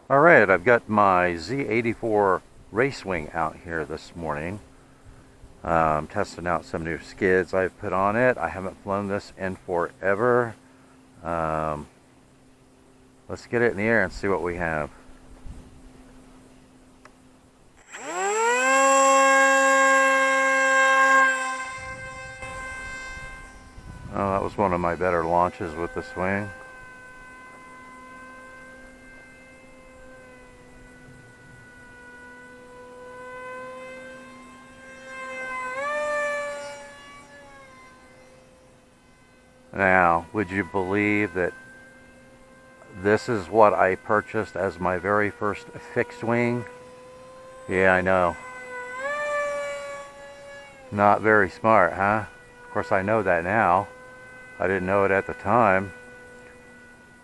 Alright, I've got my Z84 race wing out here this morning. Testing out some new skids I've put on it. I haven't flown this in forever. Let's get it in the air and see what we have. Oh, that was one of my better launches with this wing. Now, would you believe that this is what I purchased as my very first fixed wing? Yeah, I know. Not very smart, huh? Of course, I know that now. I didn't know it at the time.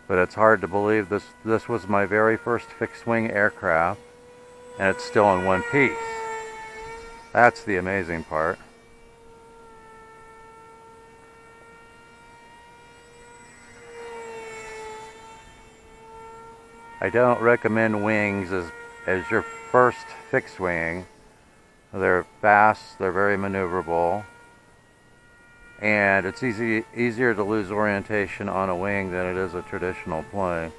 But it's hard to believe this was my very first fixed wing aircraft, and it's still in one piece. That's the amazing part. I don't recommend wings as your first fixed wing. They're fast, they're very maneuverable, and it's easier to lose orientation on a wing than it is a traditional plane.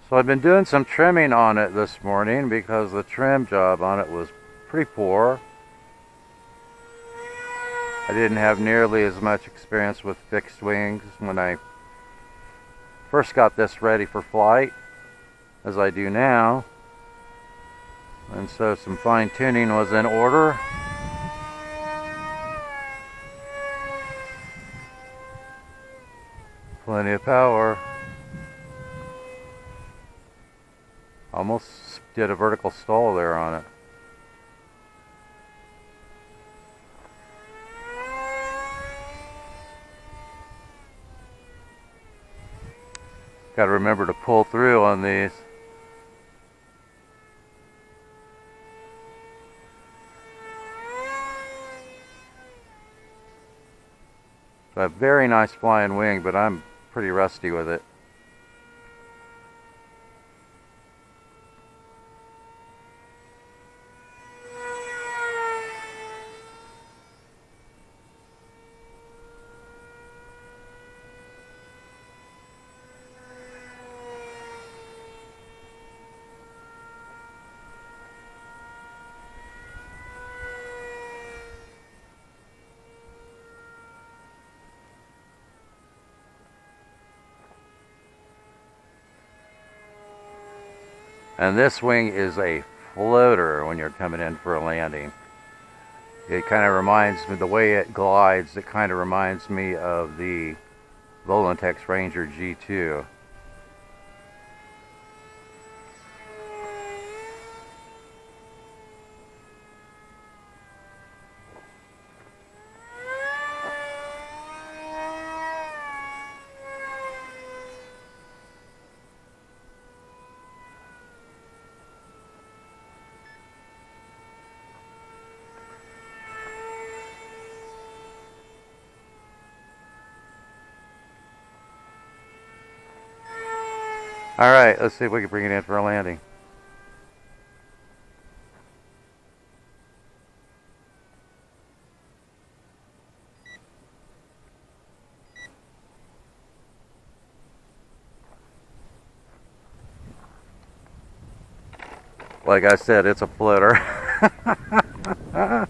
So I've been doing some trimming on it this morning because the trim job on it was pretty poor. I didn't have nearly as much experience with fixed wings when I first got this ready for flight as I do now. And so some fine tuning was in order. Plenty of power. Almost did a vertical stall there on it. Got to remember to pull through on these. So a very nice flying wing, but I'm pretty rusty with it. And this wing is a floater when you're coming in for a landing. It kind of reminds me, the way it glides, it kind of reminds me of the Volantex Ranger G2. Alright, let's see if we can bring it in for a landing. Like I said, it's a floater. I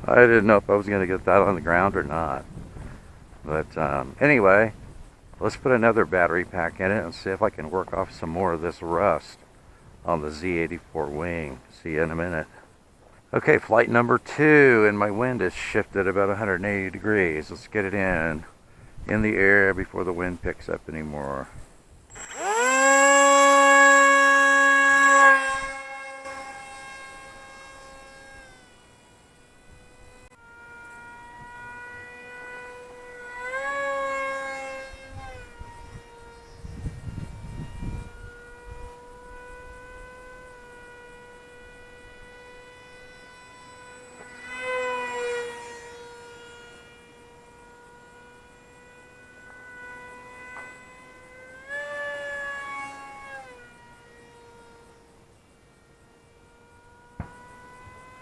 didn't know if I was going to get that on the ground or not. But anyway, let's put another battery pack in it and see if I can work off some more of this rust on the Z84 wing. See you in a minute. Okay, flight number 2, and my wind is shifted about 180 degrees. Let's get it in the air before the wind picks up anymore.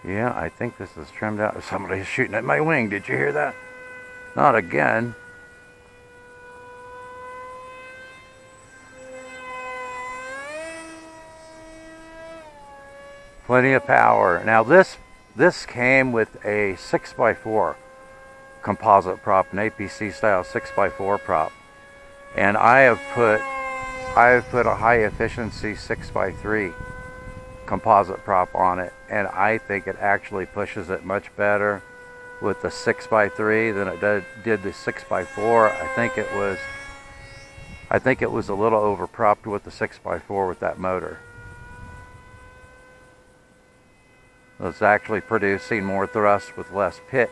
Yeah, I think this is trimmed out. Somebody's shooting at my wing. Did you hear that? Not again. Plenty of power. Now this came with a 6x4 composite prop, an APC style 6x4 prop, and I have put a high efficiency 6x3 composite prop on it, and I think it actually pushes it much better with the 6x3 than it did the 6x4. I think it was a little over propped with the 6x4 with that motor. It's actually producing more thrust with less pitch.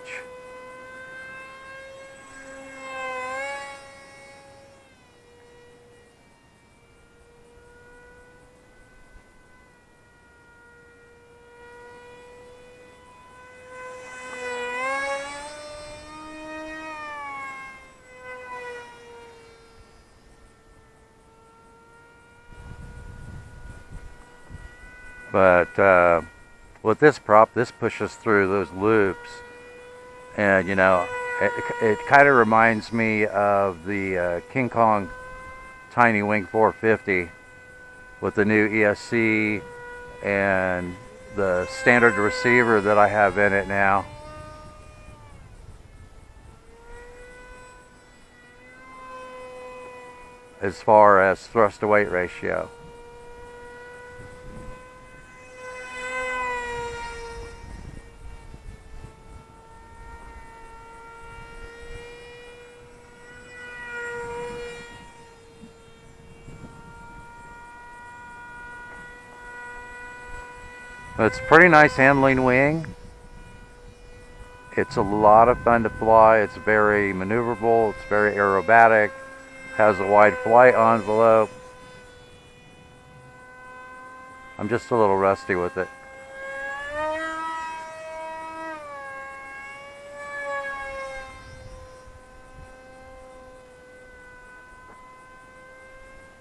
But with this prop, this pushes through those loops, and you know, it kind of reminds me of the King Kong Tiny Wing 450 with the new ESC and the standard receiver that I have in it now. As far as thrust to weight ratio. It's a pretty nice handling wing. It's a lot of fun to fly. It's very maneuverable. It's very aerobatic. Has a wide flight envelope. I'm just a little rusty with it.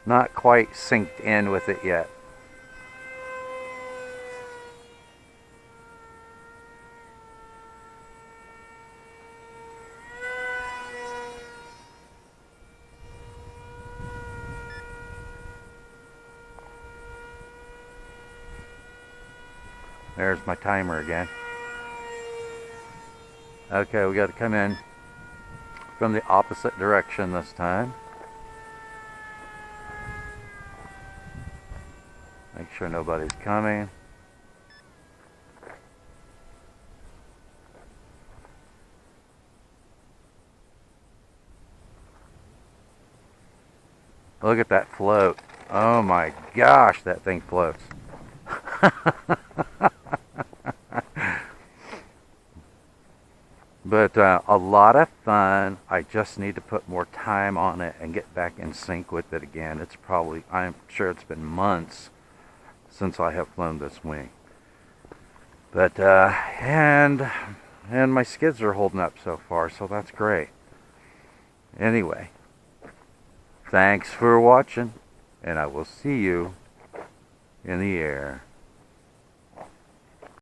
Not quite synced in with it yet. There's my timer again. Okay, we got to come in from the opposite direction this time. Make sure nobody's coming. Look at that float. Oh my gosh, that thing floats. But a lot of fun. I just need to put more time on it and get back in sync with it again. It's probably, I'm sure it's been months since I have flown this wing. But and my skids are holding up so far, so that's great. Anyway, thanks for watching, and I will see you in the air.